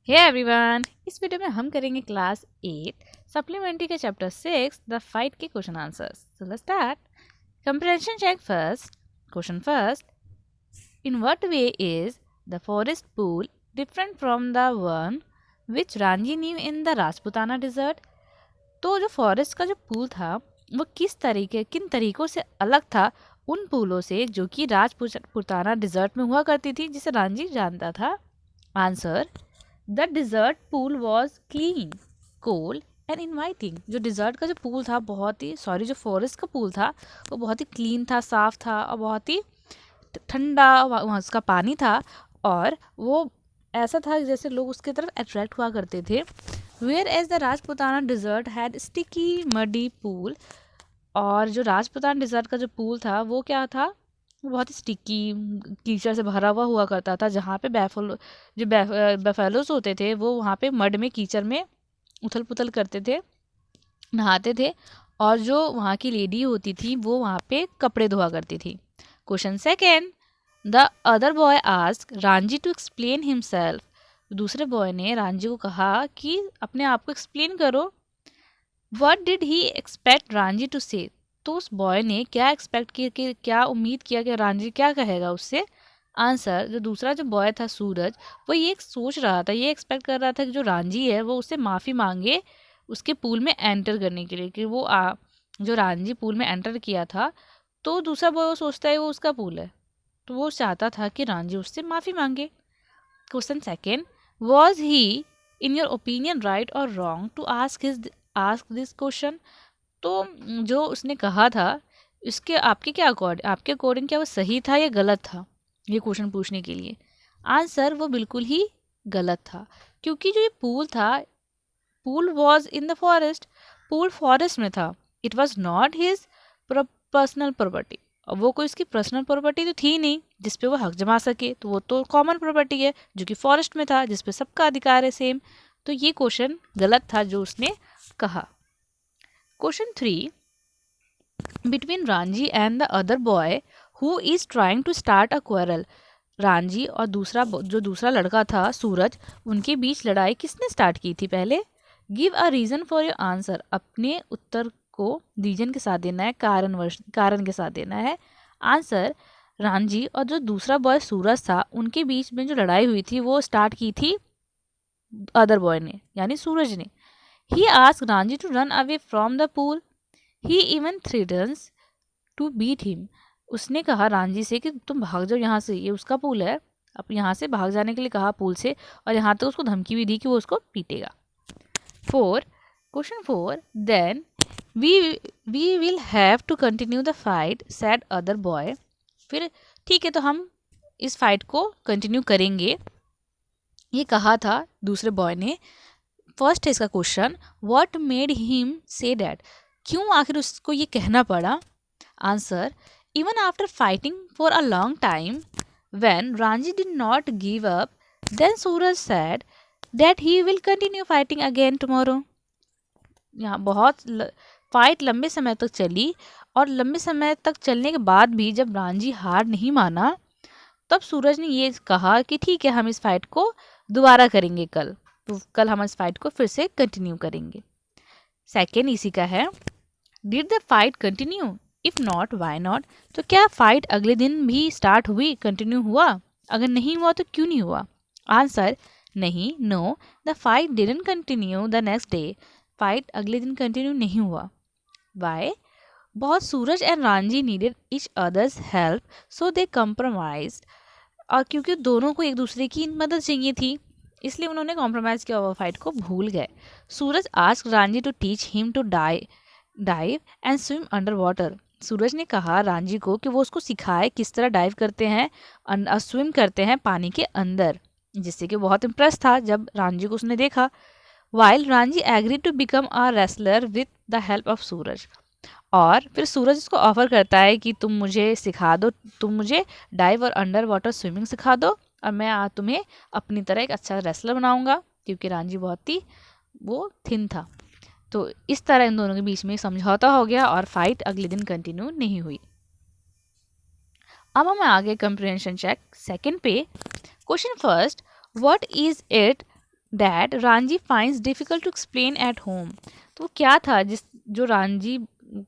Hey everyone, इस video में हम करेंगे क्लास 8 सप्लीमेंट्री के चैप्टर 6 द फाइट के question answers. So let's start. Comprehension check first. Question first, in what way is the forest pool different from the one which Ranji knew in the Rajputana desert. तो जो forest का जो pool था वो किन तरीकों से अलग था उन पूलों से जो कि राजपूताना डिजर्ट में हुआ करती थी, जिसे रांझी जानता था। Answer, the dessert pool was clean, cold and inviting. जो डिजर्ट का जो पूल था जो फॉरेस्ट का पूल था वो बहुत ही क्लीन था, साफ था और बहुत ही ठंडा वहाँ उसका पानी था। और वो ऐसा था जैसे लोग उसकी तरफ अट्रैक्ट हुआ करते थे। Where as the Rajputana desert had sticky muddy pool. और जो राजपूताना डिजर्ट का जो पूल था वो क्या था, वो बहुत ही स्टिकी कीचड़ से भरा हुआ करता था, जहाँ पे बेफेलोज होते थे वो वहाँ पे मड में कीचड़ में उथल पुथल करते थे, नहाते थे। और जो वहाँ की लेडी होती थी वो वहाँ पे कपड़े धोआ करती थी। Question second, the other boy ask Ranjhi to explain himself. दूसरे बॉय ने रांझी को कहा कि अपने आप को एक्सप्लेन करो। What did he expect Ranji to say. तो उस बॉय ने क्या एक्सपेक्ट किया कि क्या उम्मीद किया कि रांझी क्या कहेगा उससे। आंसर, जो दूसरा जो बॉय था सूरज, वो ये सोच रहा था, ये एक्सपेक्ट कर रहा था कि जो रांझी है वो उससे माफ़ी मांगे उसके पूल में एंटर करने के लिए, कि वो जो रांझी पूल में एंटर किया था तो दूसरा बॉय वो सोचता है वो उसका पूल है, तो वो चाहता था कि रांझी उससे माफ़ी मांगे। Question second, was he in your opinion right और wrong to ask this question. तो जो उसने कहा था इसके आपके अकॉर्डिंग क्या वो सही था या गलत था ये क्वेश्चन पूछने के लिए। आंसर, वो बिल्कुल ही गलत था, क्योंकि जो ये पूल था, pool was in the forest, pool forest में था। It was not his personal property. और वो कोई उसकी पर्सनल प्रॉपर्टी तो थी नहीं जिसपे वो हक जमा सके, तो वो तो कॉमन प्रॉपर्टी है जो कि फॉरेस्ट में था जिसपे सबका अधिकार है सेम। तो ये क्वेश्चन गलत था जो उसने कहा। Question 3, between Ranji and the other boy who is trying to start a quarrel. Ranji और दूसरा लड़का था सूरज, उनके बीच लड़ाई किसने स्टार्ट की थी पहले। Give a reason for your answer. अपने उत्तर को रीजन के साथ देना है, कारण के साथ देना है। आंसर, रांझी और जो दूसरा बॉय सूरज था उनके बीच में जो लड़ाई हुई थी वो स्टार्ट की थी अदर बॉय ने, यानी सूरज ने। He asked Ranjhi to run away from the pool. He even threatens to beat him. उसने कहा रांझी से कि तुम भाग जाओ यहाँ से, ये उसका पूल है। अब यहाँ से भाग जाने के लिए कहा पूल से, और यहाँ तक उसको धमकी भी दी कि वो उसको पीटेगा। Question 4, then we will have to continue the fight said other boy. फिर ठीक है, तो हम इस फाइट को कंटिन्यू करेंगे, ये कहा था दूसरे बॉय ने। फर्स्ट है इसका question, what made him say that. क्यों आखिर उसको ये कहना पड़ा। Answer, even after fighting for a long time when Ranji did not give up, then Suraj said that he will continue fighting again tomorrow. यहाँ फाइट लंबे समय तक चली, और लंबे समय तक चलने के बाद भी जब रांझी हार नहीं माना, तब सूरज ने ये कहा कि ठीक है, हम इस फाइट को दोबारा करेंगे कल, तो कल हम इस फाइट को फिर से कंटिन्यू करेंगे। सेकेंड इसी का है, did the fight continue, if not why not. तो क्या फाइट अगले दिन भी स्टार्ट हुई, कंटिन्यू हुआ। अगर नहीं हुआ तो क्यों नहीं हुआ। आंसर, नहीं, no, the fight didn't continue the next day. Fight अगले दिन कंटिन्यू नहीं हुआ। Why, both Suraj and Ranjhi needed each others help so they compromised. और क्योंकि दोनों को एक दूसरे की मदद चाहिए थी, इसलिए उन्होंने कॉम्प्रोमाइज़ किया, हुआ फाइट को भूल गए। Suraj asked Ranjhi to teach him to dive and swim under water. Suraj ने कहा रांझी को कि वो उसको सिखाए किस तरह डाइव करते हैं और स्विम करते हैं पानी के अंदर, जिससे कि बहुत इम्प्रेस था जब रांझी को उसने देखा। While Ranjhi agree to become a wrestler with the help of Suraj. और फिर सूरज उसको ऑफर करता है कि तुम मुझे सिखा दो, तुम मुझे डाइव और अंडर वाटर स्विमिंग सिखा दो, और मैं तुम्हें अपनी तरह एक अच्छा रेसलर बनाऊंगा, क्योंकि रांझी बहुत ही वो थिन था। तो इस तरह इन दोनों के बीच में समझौता हो गया और फाइट अगले दिन कंटिन्यू नहीं हुई। अब हम आगे कंप्रिहेंशन चेक सेकंड पे। Question first, what is it that Ranji finds difficult to explain at home. तो क्या था जो रांझी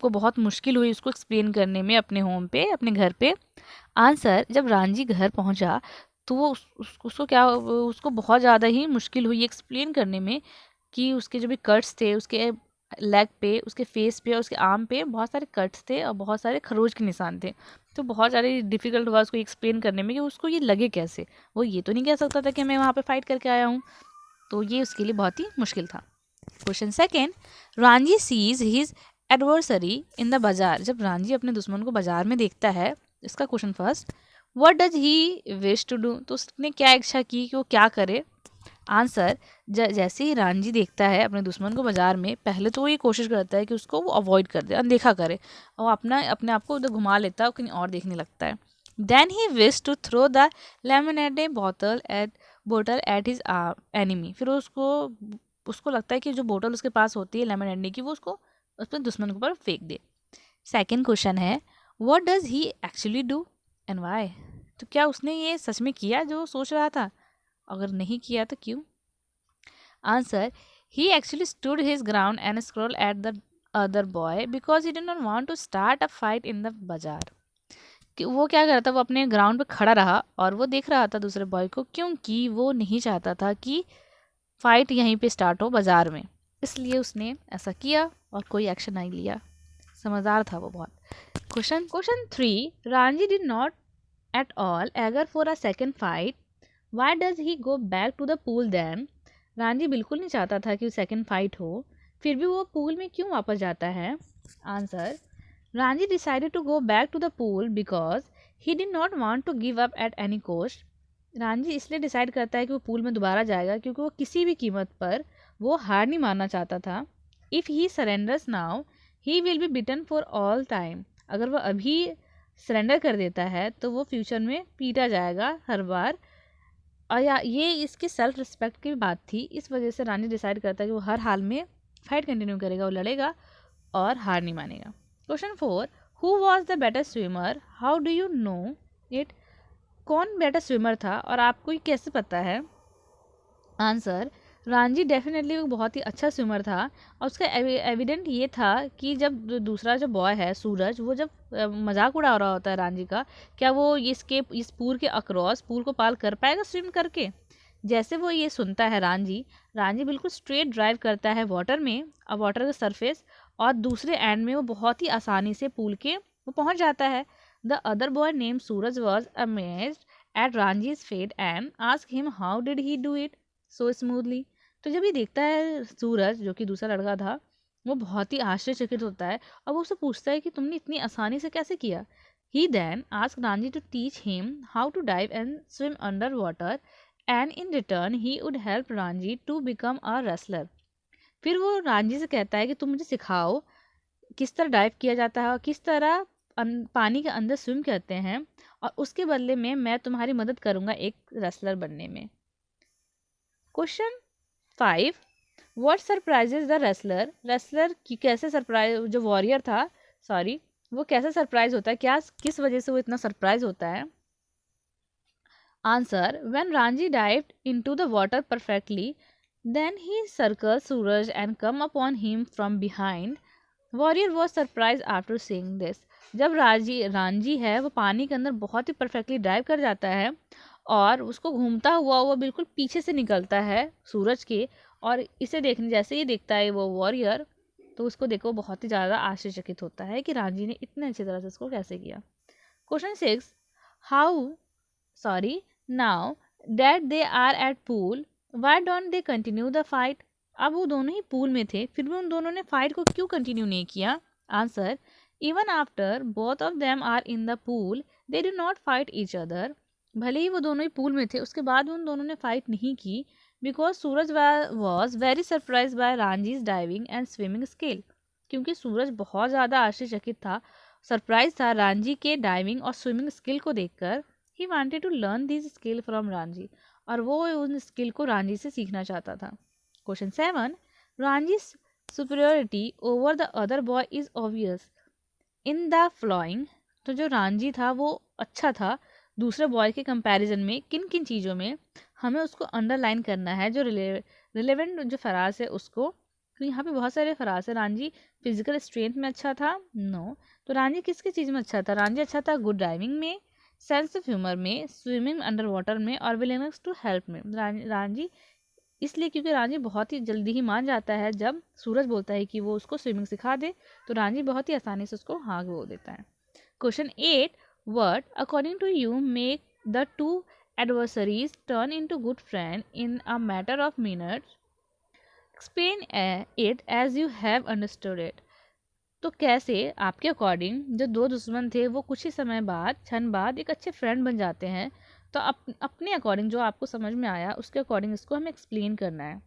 को बहुत मुश्किल हुई उसको एक्सप्लेन करने में अपने होम पे, अपने घर पे? आंसर, जब रांझी घर पहुंचा तो वो उसको बहुत ज़्यादा ही मुश्किल हुई एक्सप्लेन करने में कि उसके जो भी कट्स थे, उसके लेग पे, उसके फेस पे और उसके आर्म पे बहुत सारे कट्स थे और बहुत सारे खरोच के निशान थे। तो बहुत ज़्यादा डिफ़िकल्ट हुआ उसको एक्सप्लेन करने में कि उसको ये लगे कैसे। वो ये तो नहीं कह सकता था कि मैं वहाँ पे फ़ाइट करके आया हूँ। तो ये उसके लिए बहुत ही मुश्किल था। Question second, Ranji sees his adversary in the bazaar. जब रांझी अपने दुश्मन को बाजार में देखता है, इसका question first, what does he wish to do. तो उसने क्या इच्छा की कि वो क्या करे? आंसर, जैसे ही रांझी देखता है अपने दुश्मन को बाजार में, पहले तो वो ये कोशिश करता है कि उसको वो अवॉइड कर दे, अनदेखा करे, और अपने आप को उधर घुमा लेता है और कहीं और देखने लगता है। Then he wish to throw the lemonade बोतल एट हिज एनिमी। फिर उसको लगता है कि जो बोतल उसके पास होती है लेमनेड की, वो उसको अपने दुश्मन के ऊपर फेंक दे। सेकेंड क्वेश्चन है, what does he actually do and why. तो क्या उसने ये सच में किया जो सोच रहा था? अगर नहीं किया तो क्यों? Answer, he actually stood his ground and scowled at the other boy because he did not want to start a fight in the bazaar. कि वो क्या कर रहा था, वो अपने ग्राउंड पे खड़ा रहा और वो देख रहा था दूसरे बॉय को, क्योंकि वो नहीं चाहता था कि फाइट यहीं पे स्टार्ट हो बाजार में। इसलिए उसने ऐसा किया और कोई एक्शन नहीं लिया। समझदार था वो बहुत। Question 3, Ranji did not at all eager for a second fight, why does he go back to the pool then. Ranji बिल्कुल नहीं चाहता था कि सेकेंड फाइट हो, फिर भी वो पूल में क्यों वापस जाता है? Answer, Ranji decided to go back to the pool because he did not want to give up at any cost. Ranji इसलिए डिसाइड करता है कि वो पूल में दोबारा जाएगा क्योंकि वो किसी भी कीमत पर वो हार नहीं मानना चाहता था। If he surrenders now he will be beaten for all time. अगर वो अभी सरेंडर कर देता है तो वो फ्यूचर में पीटा जाएगा हर बार। और या ये इसकी सेल्फ रिस्पेक्ट की बात थी, इस वजह से रानी डिसाइड करता है कि वो हर हाल में फाइट कंटिन्यू करेगा, वो लड़ेगा और हार नहीं मानेगा। Question 4, who was the better swimmer, how do you know it. कौन बेटर स्विमर था और आपको ये कैसे पता है? आंसर, रांझी डेफिनेटली बहुत ही अच्छा स्विमर था और उसका एविडेंट ये था कि जब दूसरा जो बॉय है सूरज, वो जब मजाक उड़ा रहा होता है रांझी का, क्या वो इस पूल के अक्रॉस पूल को पार कर पाएगा स्विम करके। जैसे वो ये सुनता है रांझी बिल्कुल स्ट्रेट ड्राइव करता है वाटर में और वाटर का सरफेस, और दूसरे एंड में वो बहुत ही आसानी से पूल के वो पहुंच जाता है। The other boy name Suraj was amazed at Ranjhi's feat and ask him how did he do it so smoothly. तो जब ये देखता है सूरज, जो कि दूसरा लड़का था, वो बहुत ही आश्चर्यचकित होता है और वो उससे पूछता है कि तुमने इतनी आसानी से कैसे किया। He then ask Ranjhi to teach him how to dive and swim under water and in return he would help Ranjhi to become a wrestler. फिर वो रांझी से कहता है कि तुम मुझे सिखाओ किस तरह डाइव किया जाता है और किस तरह पानी के अंदर स्विम करते हैं, और उसके बदले में मैं तुम्हारी मदद करूंगा एक रेसलर बनने में। Question 5, what surprises the wrestler. Wrestler की कैसे सरप्राइज, जो वॉरियर था सॉरी, वो कैसे सरप्राइज होता है, क्या किस वजह से वो इतना सरप्राइज होता है? Answer, when Ranji dived into the water perfectly then he circle Suraj and come upon him from behind. Warrior was surprise after seeing this. जब रांझी है वो पानी के अंदर बहुत ही परफेक्टली डाइव कर जाता है और उसको घूमता हुआ वो बिल्कुल पीछे से निकलता है सूरज के, और इसे देखने जैसे ही देखता है वो वॉरियर, तो उसको देखो बहुत ही ज़्यादा आश्चर्यचकित होता है कि रांझी ने इतने अच्छी तरह से उसको कैसे किया। Question 6, how sorry now that they are at pool why don't they continue the fight. अब वो दोनों ही पूल में थे, फिर भी उन दोनों ने फाइट को क्यों कंटिन्यू नहीं किया? Answer, even after both of them are in the pool they do not fight each other. भले ही वो दोनों ही पूल में थे, उसके बाद उन दोनों ने फाइट नहीं की because Suraj was very surprise by Ranjhi's diving and swimming skill. क्योंकि सूरज बहुत ज़्यादा आश्चर्यचकित था, सरप्राइज था रांझी के डाइविंग और स्विमिंग स्किल को देखकर। He wanted to learn this skill from Ranji, और वो उन स्किल को रांझी से सीखना चाहता था। Question 7, Ranjhi superiority over the other boy is obvious in the flowing. तो जो रांझी था वो अच्छा था दूसरे बॉय के कंपैरिजन में किन किन चीज़ों में? हमें उसको अंडरलाइन करना है, जो रिलेवेंट जो फराज है उसको। तो यहाँ पे बहुत सारे फराज है। रांझी फिजिकल स्ट्रेंथ में अच्छा था, नो। तो रांझी किसकी चीज़ में अच्छा था? रांझी अच्छा था गुड ड्राइविंग में, सेंस ऑफ ह्यूमर में, स्विमिंग अंडर वाटर में और विलिंगनेस टू हेल्प में। रांझी इसलिए क्योंकि रांझी बहुत ही जल्दी ही मान जाता है जब सूरज बोलता है कि वो उसको स्विमिंग सिखा दे, तो रांझी बहुत ही आसानी से उसको हाँ बोल देता है। Question 8, what according to you make the two adversaries turn into good friends in a matter of minutes? Explain it as you have understood it. तो कैसे आपके अकॉर्डिंग जो दो दुश्मन थे वो कुछ ही समय बाद, क्षण बाद एक अच्छे फ्रेंड बन जाते हैं? तो अपने अकॉर्डिंग जो आपको समझ में आया उसके अकॉर्डिंग इसको हमें एक्सप्लेन करना है।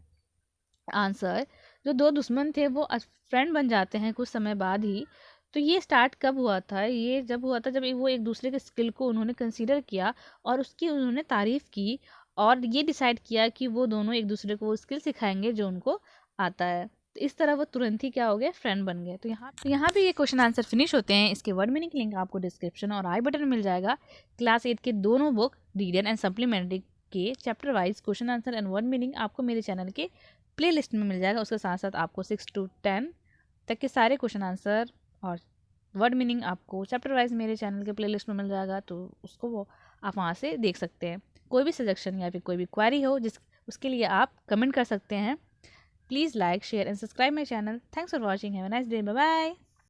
आंसर, जो दो दुश्मन थे वो फ्रेंड बन जाते हैं कुछ समय बाद ही। तो ये स्टार्ट कब हुआ था? ये जब हुआ था जब वो एक दूसरे के स्किल को उन्होंने कंसीडर किया और उसकी उन्होंने तारीफ़ की और ये डिसाइड किया कि वो दोनों एक दूसरे को वो स्किल सिखाएंगे जो उनको आता है। तो इस तरह वो तुरंत ही क्या हो गए? फ्रेंड बन गए। तो यहाँ पे ये क्वेश्चन आंसर फिनिश होते हैं। इसके वर्ड मीनिंग लिंक आपको डिस्क्रिप्शन और आई बटन में मिल जाएगा। क्लास 8 के दोनों बुक रीडर एंड सप्लीमेंट्री के chapter wise question answer and word meaning आपको मेरे चैनल के प्ले लिस्ट में मिल जाएगा। उसके साथ साथ आपको 6 to 10 तक के सारे क्वेश्चन आंसर और वर्ड मीनिंग आपको चैप्टर वाइज मेरे चैनल के प्ले लिस्ट में मिल जाएगा। तो उसको वो आप वहाँ से देख सकते हैं। कोई भी सजेशन या फिर कोई भी क्वेरी हो उसके लिए आप कमेंट कर सकते हैं। Please like share and subscribe my channel. Thanks for watching. Have a nice day. Bye bye.